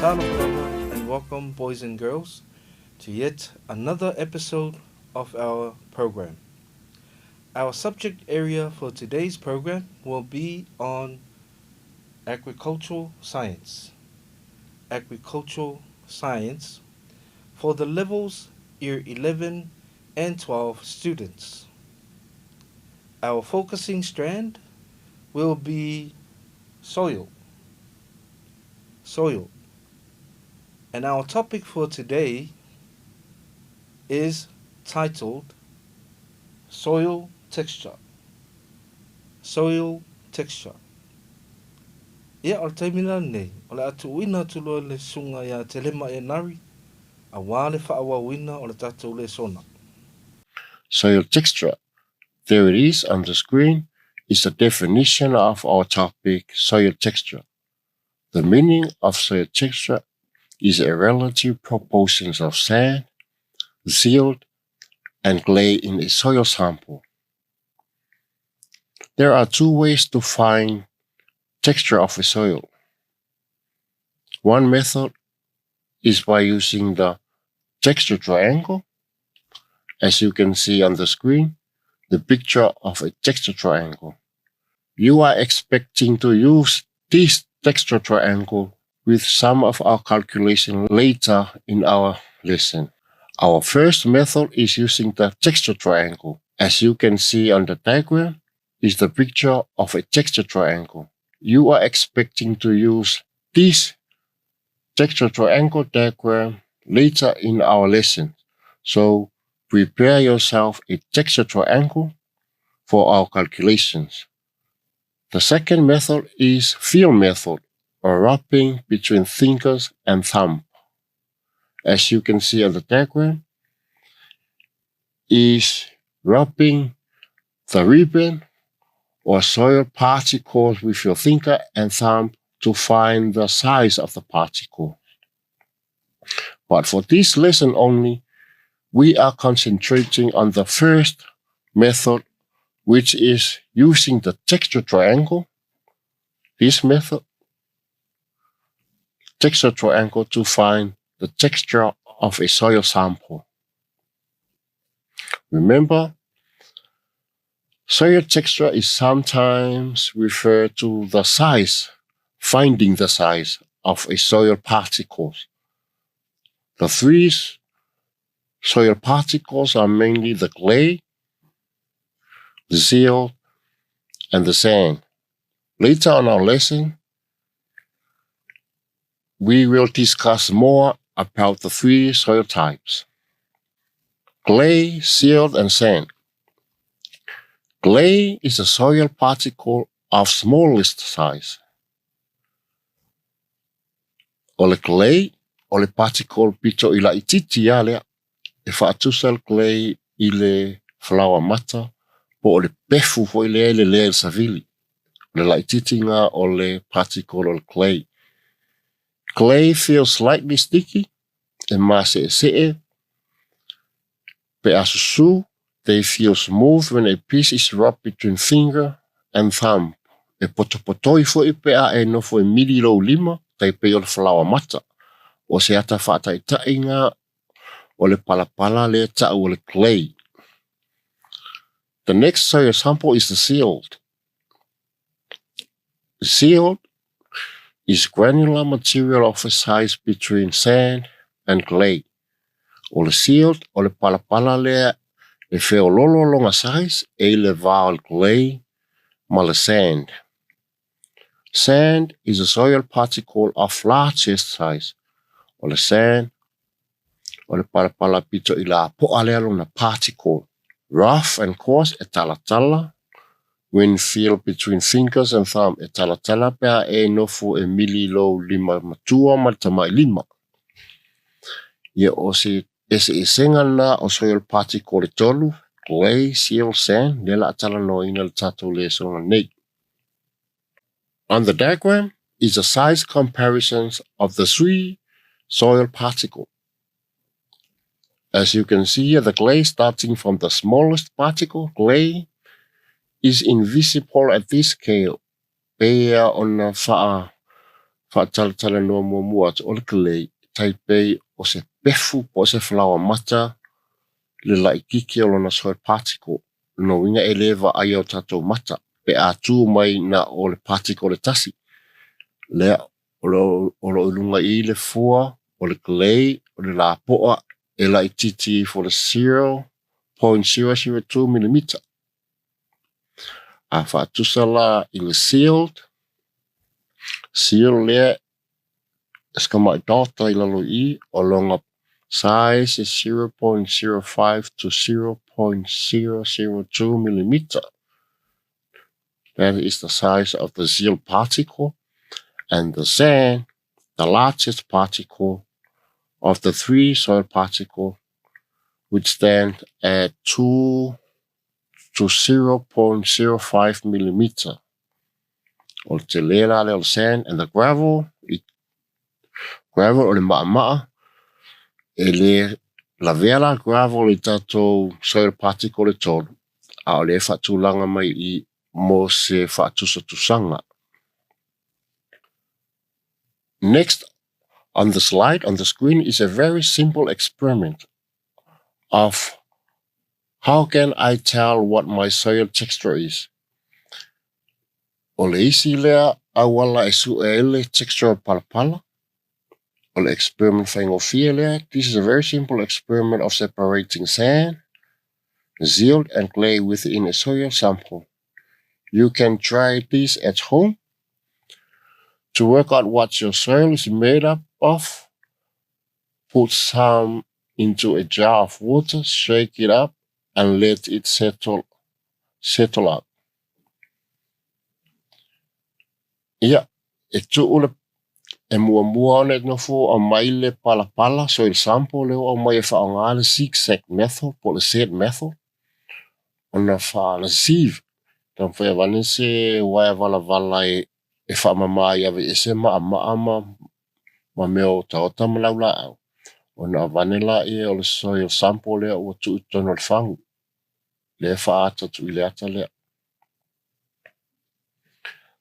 Talofa and welcome, boys and girls, to yet another episode of our program. Our subject area for today's program will be on agricultural science. Agricultural science for the levels Year 11 and 12 students. Our focusing strand will be soil. Soil. And our topic for today is titled Soil Texture. Soil Texture. Ia o le taimina nei, o le atu uina tulo le sunga ia te lema e nari, a wale whaawa uina o le tatou le sona. Soil texture. There it is on the screen is the definition of our topic, soil texture. The meaning of soil texture is a relative proportions of sand, silt, and clay in a soil sample. There are two ways to find texture of a soil. One method is by using the texture triangle. As you can see on the screen, the picture of a texture triangle. You are expecting to use this texture triangle with some of our calculation later in our lesson. Our first method is using the texture triangle. As you can see on the diagram, is the picture of a texture triangle. You are expecting to use this texture triangle diagram later in our lesson. So prepare yourself a texture triangle for our calculations. The second method is feel method, or rubbing between fingers and thumb. As you can see on the diagram, is rubbing the ribbon or soil particles with your finger and thumb to find the size of the particle. But for this lesson only, we are concentrating on the first method, which is using the texture triangle. This method, texture triangle, to find the texture of a soil sample. Remember, soil texture is sometimes referred to the size, finding the size of a soil particles. The three soil particles are mainly the clay, the silt, and the sand. Later on our lesson, we will discuss more about the three soil types: clay, silt, and sand. Clay is a soil particle of smallest size. O le clay, o le particle pito ila ititi ia lea, e whaatusa le clay i le flower mata, po o le pefu fo i le lea savili. Le laititinga o le particle o le clay. Clay feels slightly sticky, e mase e see, pe asusu, they feel smooth when a piece is rubbed between finger and thumb. E potopotoi fo i pea e nofo e mili lo lima, tai pe o le flower mata. O se ata whaataitai o le palapala le ta o le clay. The next soil sample is the silt. The silt is granular material of a size between sand and clay. O le silt o le palapala lea e whiololo longa size e le vā clay ma le sand. Sand is a soil particle of largest size. O le sand o le palapala pito i la poa lea lona particle. Rough and coarse e talatala. When feel between fingers and thumb e talatala pea e nofu e mili lo lima matua ma tamai lima. Ia o se ese e senga na o soil particle e tolu, clay, silt, sand, lela atala no ina le tatou le songa nei. On the diagram is the size comparisons of the three soil particles. As you can see here, the clay starting from the smallest particle, clay, is invisible at this scale. Pea ona whaatalatala noa mua atu o le clay taipei o se pefu po se flower mata le laikiki o lona soil particle no inga e lewa ai o tatou mata pe a tū mai na o le particle le tasi. Lea o lo ilunga I le fua o le clay o le la poa e la ititi for the 0.002 millimeter. A whaatusa la I le sealed lea eskama I dota I lalo I o longa size is 0.05 to 0.002 millimeter. That is the size of the sealed particle, and the sand, the largest particle of the three soil particles, which stand at 2 to 0.05 millimeter. O te lera le o sand and the gravel, gravel o le maa e le la vera gravel I tatou soil particle le tolu, a o le whaatulanga mai I mo se whaatusatusanga. Next on the slide on the screen is a very simple experiment of how can I tell what my soil texture is. O le isi lea awala e su e ele texture palapala. O le experiment whaingofia lea, this is a very simple experiment of separating sand, silt and clay within a soil sample. You can try this at home to work out what your soil is made up of. Put some into a jar of water, shake it up, and let it settle up. Ia, e tu'u e mua one no fu o mai le palapala soil sample le o mai e whaonga le zigzag method po le set method. Ona wha le sieve. Tam whea wane se waia vala e whaamamai ave e se maa ma meo taota malaula au. Ona vanilla e o le soil sample le o tu tono le whangu. Le whaata tu I le ata le.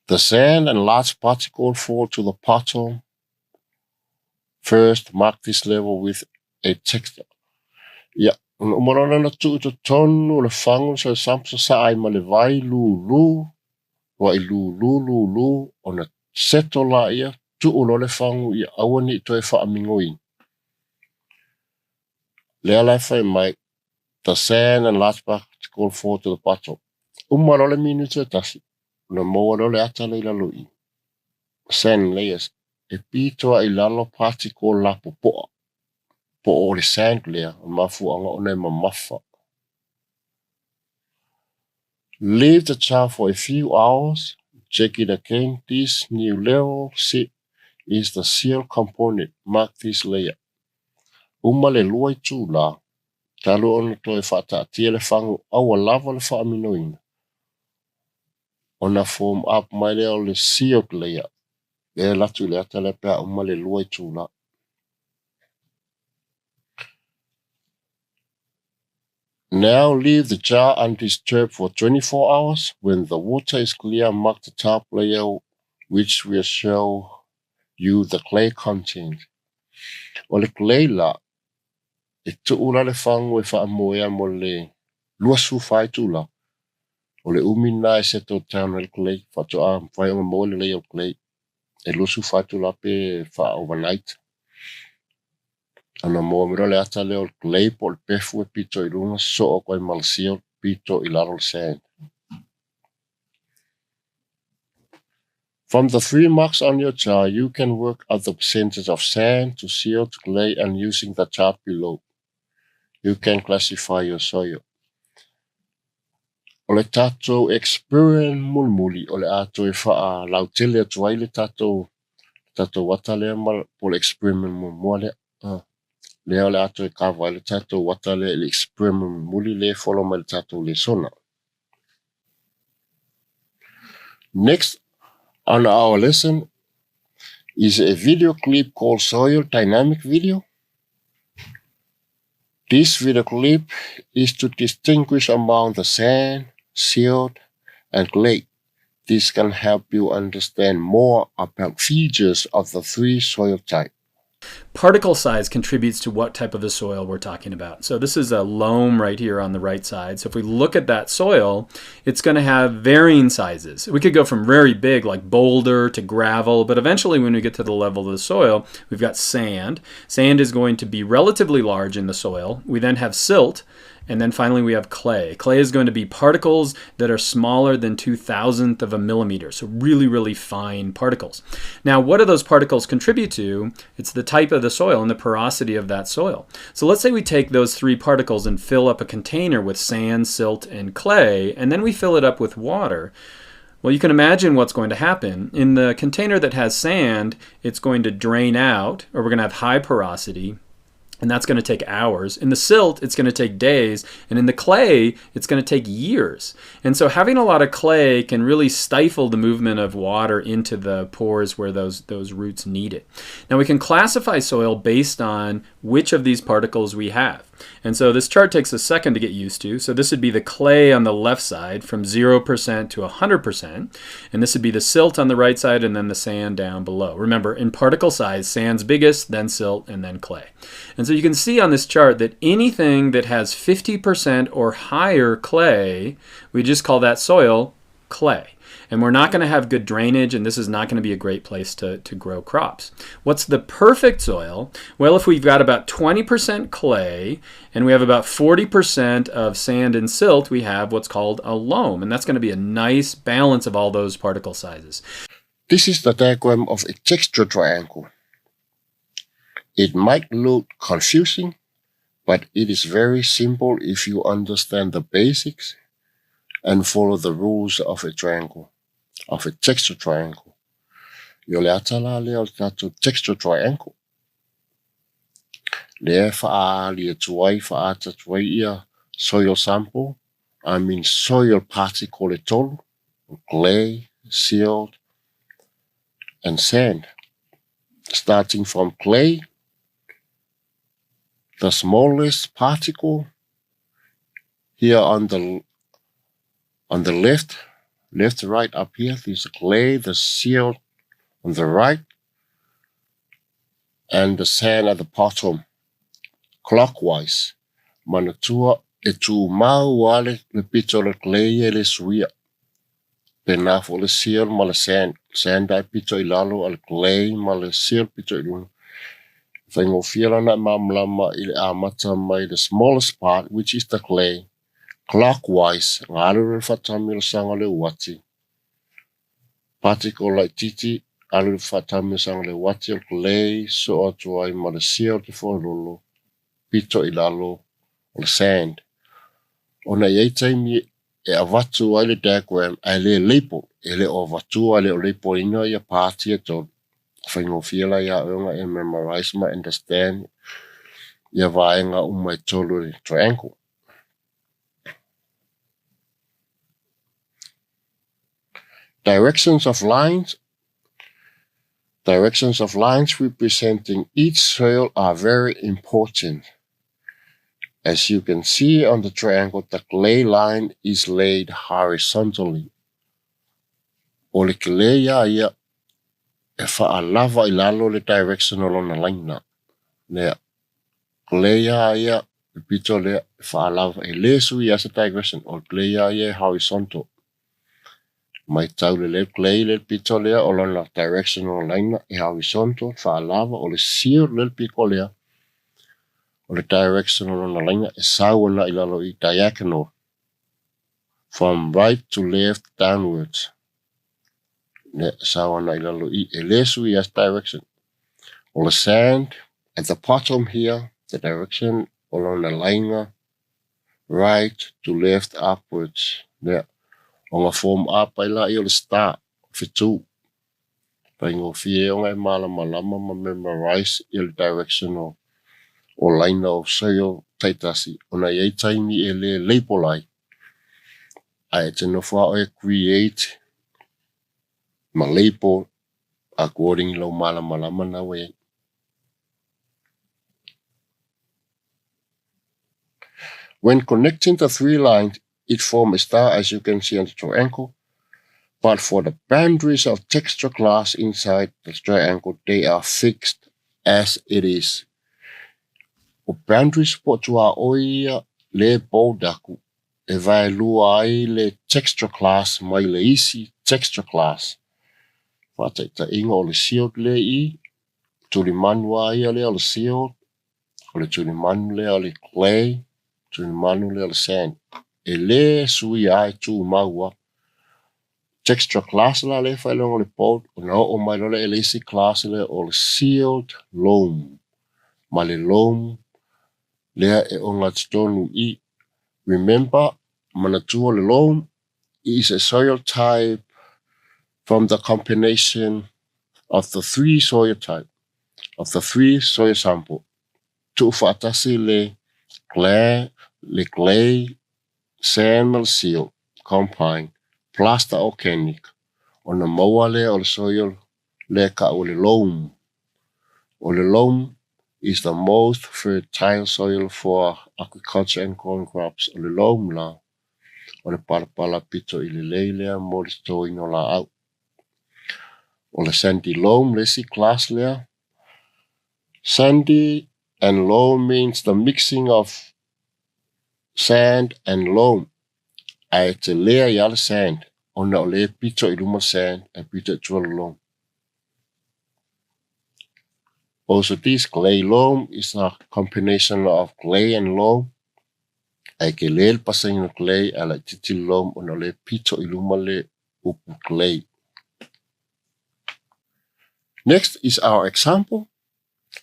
The sand and large particles fall to the bottom. First, mark this level with a texture. Yeah, umarona na tu tonu le whangu soil sample sa ai ma le vai lu. Wa I lu ona settle la ia tu ulo le whangu I awani to e whaamingoin. Lea lai whai mai, the sand and large particles fall to the bottom. Umaro le minute tasi, na moa le ata le lalui. Sand layers, e pitoa I lalo particle la popoa. Po o le sand layer, mafu anga ona mamafa. Leave the jar for a few hours. Check it again. This new level is the seal component. Mark this layer. Umale luai tu la. Talo ona to e whata atia le whangu awa lava le whaaminoina. Ona form up mai leo le sealed layer. E latu le ata le pea umale luai tu la. Now leave the jar undisturbed for 24 hours. When the water is clear, mark the top layer, which will show you the clay content. O le clay la, e tu'ula le whangu e whaamoea mo le lua sufai tula. O le umina e seto tauna le clay, whatoa whaionga mo le layer clay. E lua sufai tula pe wha overnight. Ana mo mira le ata leo clay po le pefu e pito I lunga so o koi malsio pito I laro le sand. From the 3 marks on your jar, you can work out the percentage of sand to silt, clay, and using the chart below. You can classify your soil. O le tatou experience mulmuli o le ato e wha lautele atuai le tatou wata lea po le experiment mulmua lea le ato e kawa le tatou wata le experiment muli le follow ma le tatou le sona. Next on our lesson is a video clip called Soil Dynamic Video. This video clip is to distinguish among the sand, silt, and clay This can help you understand more about features of the three soil types. Particle size contributes to what type of the soil we're talking about. So this is a loam right here on the right side. So if we look at that soil, it's going to have varying sizes. We could go from very big like boulder to gravel, but eventually when we get to the level of the soil, we've got sand. Sand is going to be relatively large in the soil. We then have silt. And then finally we have clay. Clay is going to be particles that are smaller than 2,000th of a millimeter. So really, really fine particles. Now, what do those particles contribute to? It's the type of the soil and the porosity of that soil. So let's say we take those three particles and fill up a container with sand, silt, and clay, and then we fill it up with water. Well, you can imagine what's going to happen. In the container that has sand, it's going to drain out, or we're going to have high porosity. And that's going to take hours. In the silt, it's going to take days. And in the clay, it's going to take years. And so having a lot of clay can really stifle the movement of water into the pores where those roots need it. Now we can classify soil based on which of these particles we have. And so this chart takes a second to get used to. So this would be the clay on the left side from 0% to 100%. And this would be the silt on the right side and then the sand down below. Remember, in particle size, sand's biggest, then silt, and then clay. And so you can see on this chart that anything that has 50% or higher clay, we just call that soil clay. And we're not going to have good drainage, and this is not going to be a great place to grow crops. What's the perfect soil? Well, if we've got about 20% clay and we have about 40% of sand and silt, we have what's called a loam. And that's going to be a nice balance of all those particle sizes. This is the diagram of a texture triangle. It might look confusing, but it is very simple if you understand the basics and follow the rules of a triangle, of a texture triangle. Yo le atala le o tatou texture triangle. Le fa'a le tuai fa'a tatuai ia soil sample, I mean soil particle tolu, clay, silt, and sand. Starting from clay, the smallest particle here on the left, right up here, there's the clay, the silt on the right, and the sand at the bottom, clockwise. Manatua e tu mau wale le pito le clay e le suia. Pena fo le silt ma le sand. Sand ai pito I lalo al clay ma le silt pito I lalo. Whaingo whiala na mamlama I le amata mai the smallest part, which is the clay, clockwise, ngāru le whatami le sanga le wati. Particle like titi, alu le whatami le sanga le wati o clay, so atu ai ma le silt te whanolo, pito I lalo o le sand. Ona iei taimi e awatu ai le diagram ai le label, e le o watu ai le o label inga ia pāti e tō. Whaingo whiala ia unga e memorize ma understand ia vaenga umai tolu le triangle. Directions of lines. Directions of lines representing each soil are very important. As you can see on the triangle, the clay line is laid horizontally. O le clay ia e whaalava I lalo le direction o lona laina. Lea, clay ia e pito lea e whaalava e le sui as a direction, o clay ia horizontal. Mai tau le clay le pito lea o lona direction o laina e horizontal, whaalava o le siu le piko lea o le direction o lona laina e sauana I lalo I diagonal, from right to left downwards. Ne sauana I lalo I e le sui as direction. O le sand at the bottom here, the direction o lona laina, right to left upwards. Ne o ngā form up ai la I o le star, whitu. Paingo fie o ngai malama ma memorize I le direction o laina o soil taitasi. O na iei taimi e le label ai. Ai te nofua o e create ma label according lo malama na we. When connecting the three lines, it forms a star as you can see on the triangle. But for the boundaries of texture class inside the triangle, they are fixed as it is. O boundaries po tua oia le poudaku e vai lua ai le texture class mai le isi texture class. Whataita inga o le shield le I, tuli manua ia le o le shield, o le tuli manu le o le clay, tuli manu le o le sand. E le sui ai tu maua. Texture class la le whailonga le pod, o na o mai lole e le isi class le o le sealed loam. Ma le loam lea e o ngā tonu I. Remember, manatua le loam is a soil type from the combination of the three soil type, of the three soil sample. Tu whaatasi le clay, sand mal seal, combine, plaster organic, o na maua le o le soil le ka o le loam. O le loam is the most fertile soil for agriculture and corn crops. O le loam la, o le palapala pito I le leilea mo le stoi no la au. O le sandy loam le si class lea. Sandy and loam means the mixing of sand and loam. Ai te lea I ala sand. O na o le pito I luma sand and pito I tua loam. Also, this clay loam is a combination of clay and loam. Ai ke leel pasang no clay ala titi loam o na le pito I luma le upu clay. Next is our example.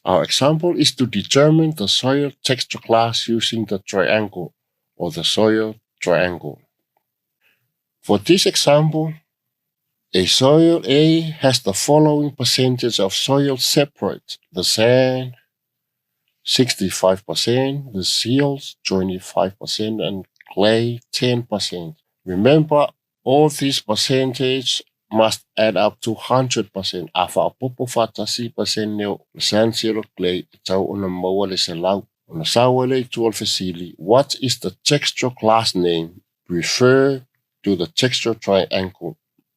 Our example is to determine the soil texture class using the triangle or the soil triangle. For this example, a soil A has the following percentage of soil separate: the sand 65%, the seals 25%, and clay 10%. Remember, all these percentages must add up to 100%. Afa popo fatasi percent neo sand seal clay tau ona maua le selau ona sawale tuol fasili. What is the texture class name? Refer to the texture triangle.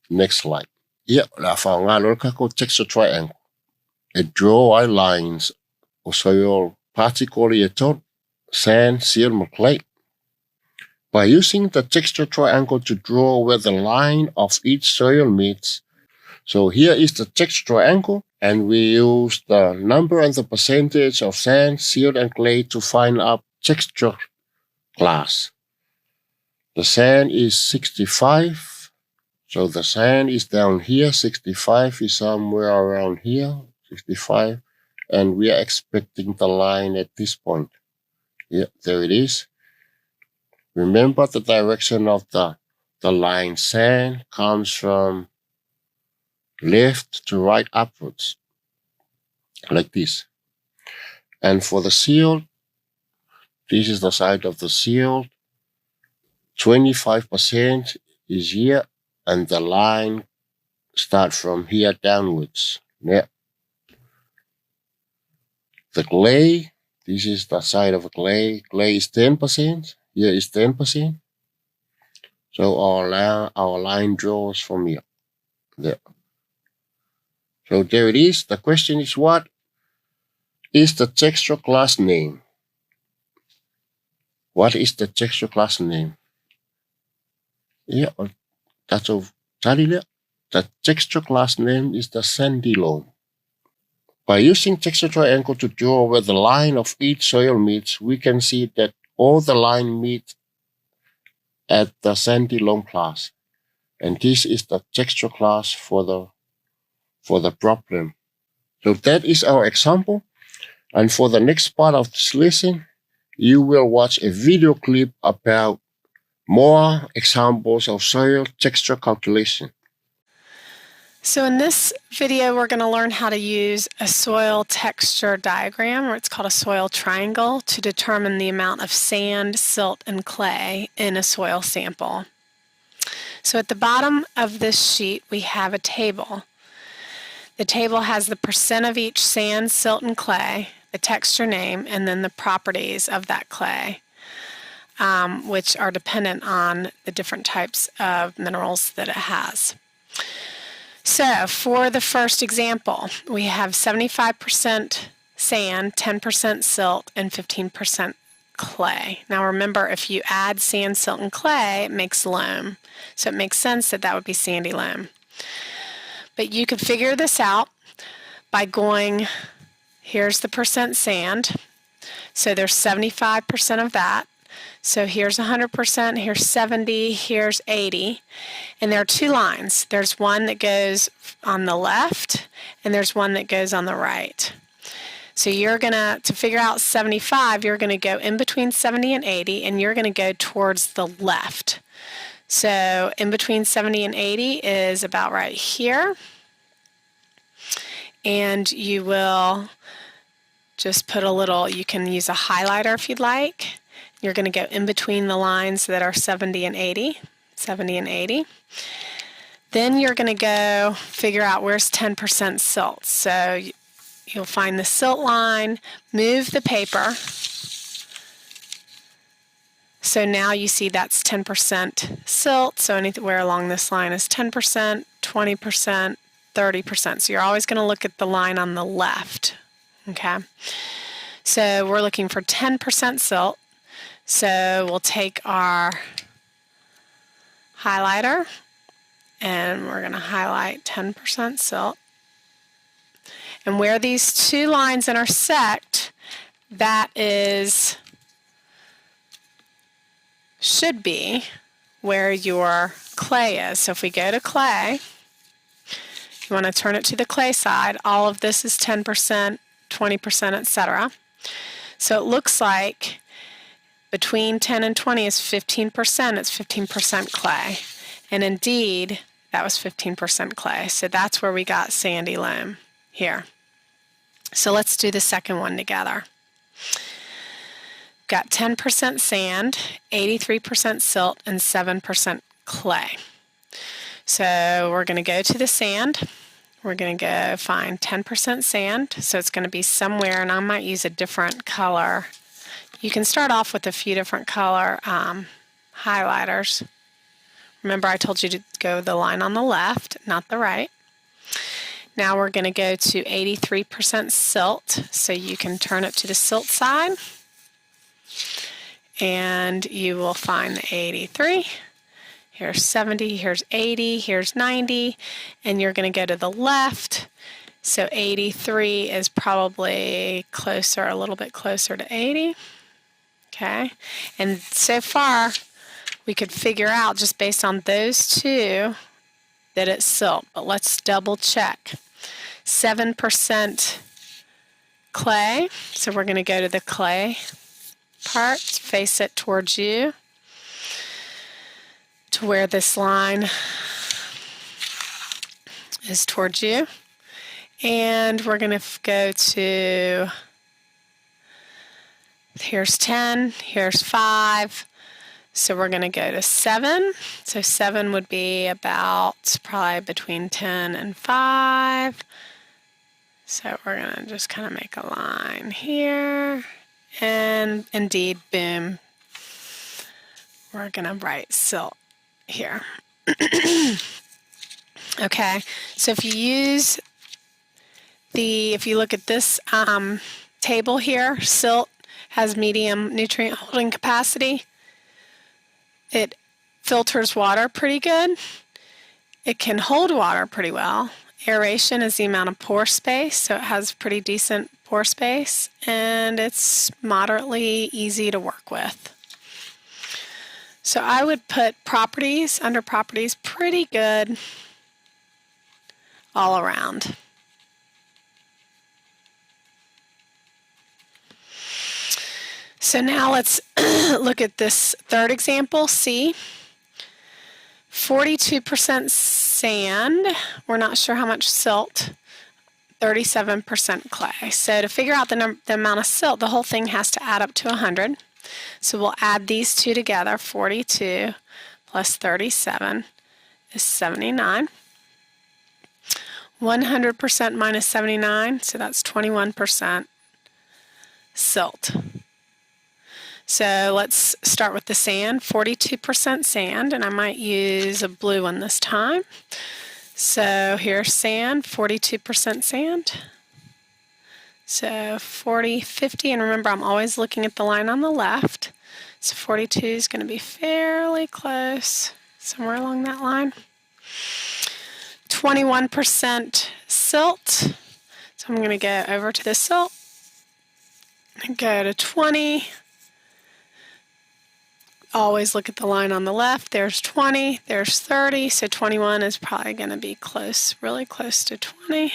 Next slide. Yeah, la fa ngalo kako texture triangle. It draw our lines o soil particularly eton sand seal clay. By using the texture triangle to draw where the line of each soil meets. So here is the texture triangle, and we use the number and the percentage of sand, seal, and clay to find out texture class. The sand is 65, so the sand is down here, 65 is somewhere around here, 65, and we are expecting the line at this point. Yeah, there it is. Remember the direction of the line sand comes from left to right upwards, like this. And for the seal, this is the side of the seal. 25% is here, and the line starts from here downwards. Yeah. The clay, this is the side of the clay. Clay is 10%. Here is 10%. So our line draws from here. There. So there it is. The question is, what is the texture class name? What is the texture class name? Yeah, that's of Talile. The texture class name is the sandy loam. By using texture triangle to draw where the line of each soil meets, we can see that all the line meet at the sandy loam class. And this is the texture class for the problem. So that is our example. And for the next part of this lesson, you will watch a video clip about more examples of soil texture calculation. So in this video, we're going to learn how to use a soil texture diagram, or it's called a soil triangle, to determine the amount of sand, silt, and clay in a soil sample. So at the bottom of this sheet, we have a table. The table has the percent of each sand, silt, and clay, the texture name, and then the properties of that clay, which are dependent on the different types of minerals that it has. So for the first example, we have 75% sand, 10% silt, and 15% clay. Now remember, if you add sand, silt, and clay, it makes loam. So it makes sense that that would be sandy loam. But you could figure this out by going, here's the percent sand. So there's 75% of that. So here's 100%, here's 70, here's 80. And there are two lines. There's one that goes on the left, and there's one that goes on the right. So you're going to figure out 75, you're going to go in between 70 and 80, and you're going to go towards the left. So in between 70 and 80 is about right here. And you will just put a little, you can use a highlighter if you'd like. You're going to go in between the lines that are 70 and 80. 70 and 80. Then you're going to go figure out where's 10% silt. So you'll find the silt line, move the paper. So now you see that's 10% silt. So anywhere along this line is 10%, 20%, 30%. So you're always going to look at the line on the left. Okay. So we're looking for 10% silt. So we'll take our highlighter and we're going to highlight 10% silt. And where these two lines intersect, that should be where your clay is. So if we go to clay, you want to turn it to the clay side. All of this is 10%, 20%, etc. So it looks like between 10 and 20 is 15%. It's 15% clay. And indeed, that was 15% clay. So that's where we got sandy loam here. So let's do the second one together. Got 10% sand, 83% silt, and 7% clay. So we're going to go to the sand. We're going to go find 10% sand. So it's going to be somewhere, and I might use a different color. You can start off with a few different color highlighters. Remember, I told you to go the line on the left, not the right. Now we're going to go to 83% silt, so you can turn it to the silt side. And you will find the 83. Here's 70, here's 80, here's 90, and you're going to go to the left. So 83 is probably closer, a little bit closer to 80. Okay, and so far we could figure out just based on those two that it's silt, but let's double check. 7% clay, so we're going to go to the clay part, face it towards you to where this line is towards you, and we're going to go to, here's 10, here's 5, so we're going to go to 7. So 7 would be about probably between 10 and 5. So we're going to just kind of make a line here, and indeed, boom, we're going to write silt here. Okay, so if you look at this table here, silt has medium nutrient holding capacity. It filters water pretty good. It can hold water pretty well. Aeration is the amount of pore space, so it has pretty decent pore space, and it's moderately easy to work with. So I would put properties, under properties, pretty good all around. So now let's look at this third example, C. 42% sand, we're not sure how much silt, 37% clay. So to figure out the amount of silt, the whole thing has to add up to 100. So we'll add these two together, 42 plus 37 is 79. 100% minus 79, so that's 21% silt. So let's start with the sand, 42% sand, and I might use a blue one this time. So here's sand, 42% sand. So 40, 50, and remember I'm always looking at the line on the left. So 42 is going to be fairly close, somewhere along that line. 21% silt. So I'm going to go over to the silt and go to 20. Always look at the line on the left. There's 20, there's 30, so 21 is probably going to be close, really close to 20.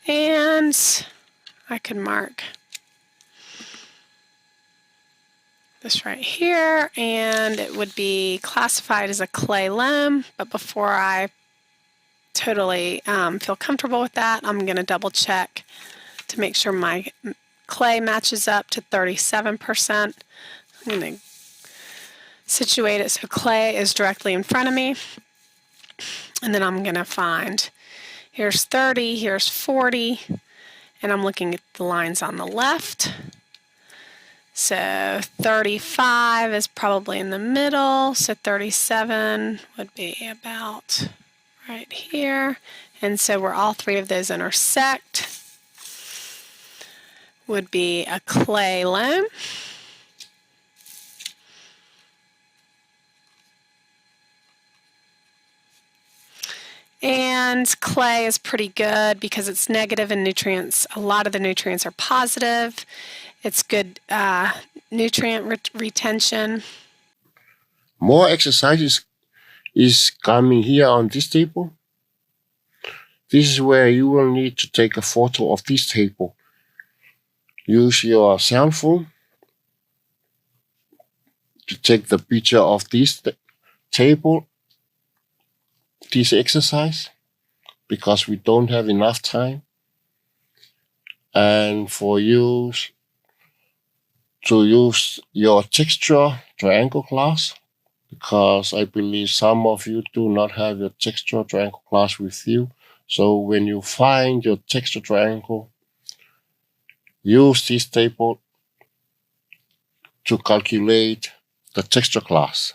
And I can mark this right here, and it would be classified as a clay loam, but before I totally feel comfortable with that, I'm going to double check to make sure my clay matches up to 37%. I'm going to situate it so clay is directly in front of me, and then I'm going to find here's 30, here's 40, and I'm looking at the lines on the left. So 35 is probably in the middle, so 37 would be about right here. And so where all three of those intersect would be a clay loam. And clay is pretty good because it's negative in nutrients. A lot of the nutrients are positive. It's good nutrient retention. More exercises is coming here on this table. This is where you will need to take a photo of this table. Use your cell phone to take the picture of this table, this exercise, because we don't have enough time. And for you to use your texture triangle class, because I believe some of you do not have your texture triangle class with you. So when you find your texture triangle, use this table to calculate the texture class.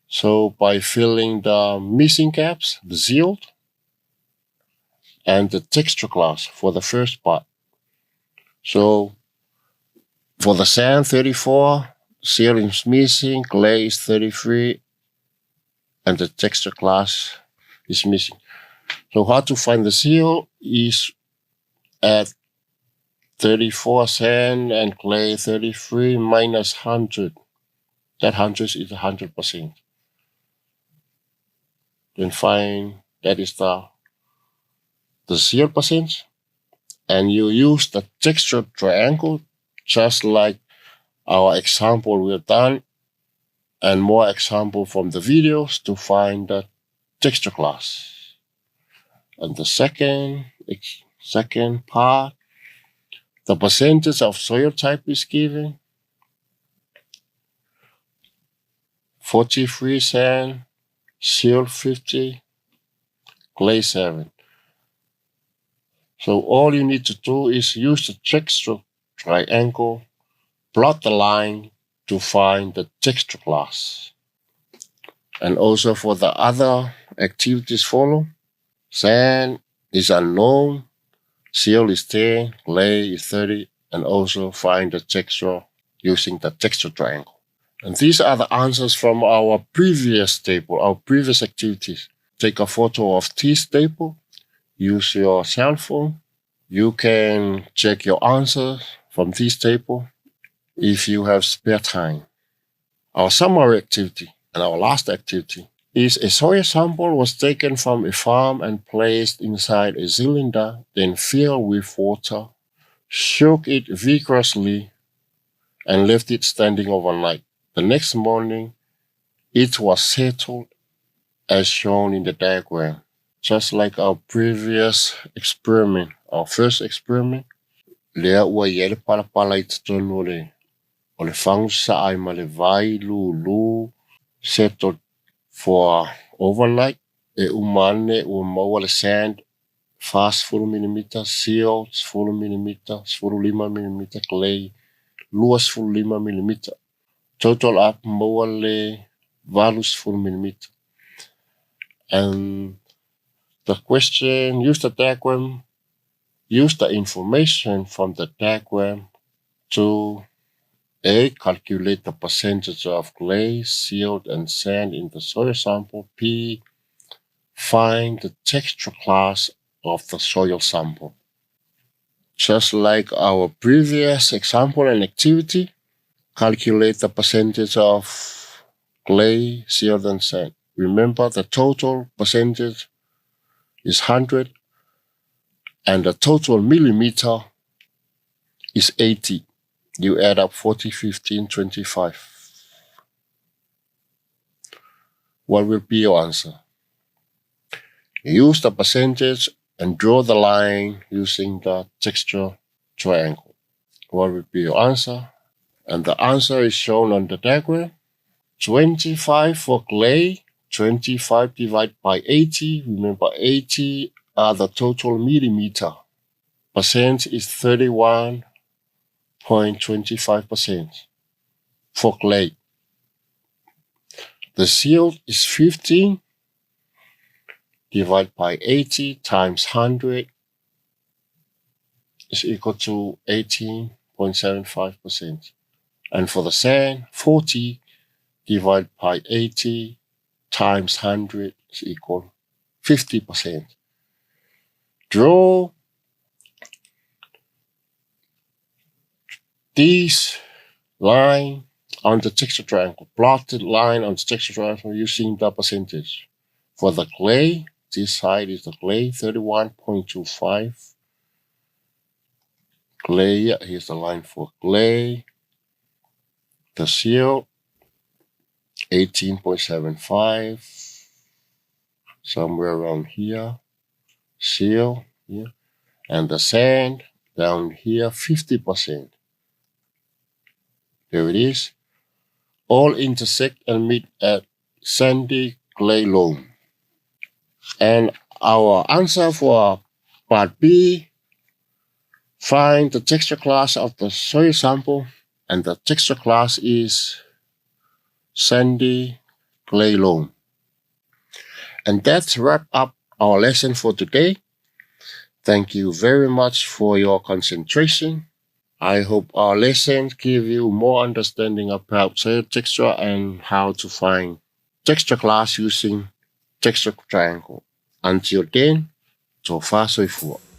So by filling the missing gaps, the zeroed, and the texture class for the first part. So for the sand, 34, seal is missing, clay is 33, and the texture class is missing. So how to find the seal is at 34 sand and clay 33 minus 100. That 100 is 100%. Then find that is the 0%, and you use the texture triangle just like our example we've done, and more example from the videos to find the texture class. And the second part, the percentage of soil type is given. 43 sand, seal 50, clay 7. So all you need to do is use the texture triangle, plot the line to find the texture class. And also for the other activities follow, sand is unknown, seal is 10, clay is 30, and also find the texture using the texture triangle. And these are the answers from our previous table, our previous activities. Take a photo of this table, use your cell phone. You can check your answers from this table if you have spare time. Our summary activity and our last activity is a soil sample was taken from a farm and placed inside a cylinder, then filled with water, shook it vigorously, and left it standing overnight. The next morning, it was settled as shown in the diagram. Just like our previous experiment, our first experiment, lea ua iele palapala I tatonu o le whangu sa ai ma le vai lu settled for overnight. E umane ua maua le sand, fast 4 mm, seal 4 mm, 45 mm, clay 25 mm. Total up maua le values per millimeter. And the question, use the diagram, use the information from the diagram to A, calculate the percentage of clay, silt, and sand in the soil sample. B, find the texture class of the soil sample. Just like our previous example and activity, calculate the percentage of clay, silt, and sand. Remember, the total percentage is 100 and the total millimeter is 80. You add up 40, 15, 25. What will be your answer? Use the percentage and draw the line using the texture triangle. What will be your answer? And the answer is shown on the diagram. 25 for clay, 25 divided by 80. Remember, 80 are the total millimeter. Percent is 31.25% for clay. The silt is 15 divided by 80 times 100 is equal to 18.75%. And for the sand, 40 divided by 80 times 100 is equal 50%. Draw this line on the texture triangle, plotted line on the texture triangle using the percentage. For the clay, this side is the clay, 31.25. Clay, here's the line for clay. The silt, 18.75. Somewhere around here. Silt here. And the sand down here, 50%. There it is. All intersect and meet at sandy clay loam. And our answer for part B, find the texture class of the soil sample, and the texture class is sandy clay loam. And that's wrap up our lesson for today. Thank you very much for your concentration. I hope our lessons give you more understanding about soil texture and how to find texture class using texture triangle. Until then, 做花水父。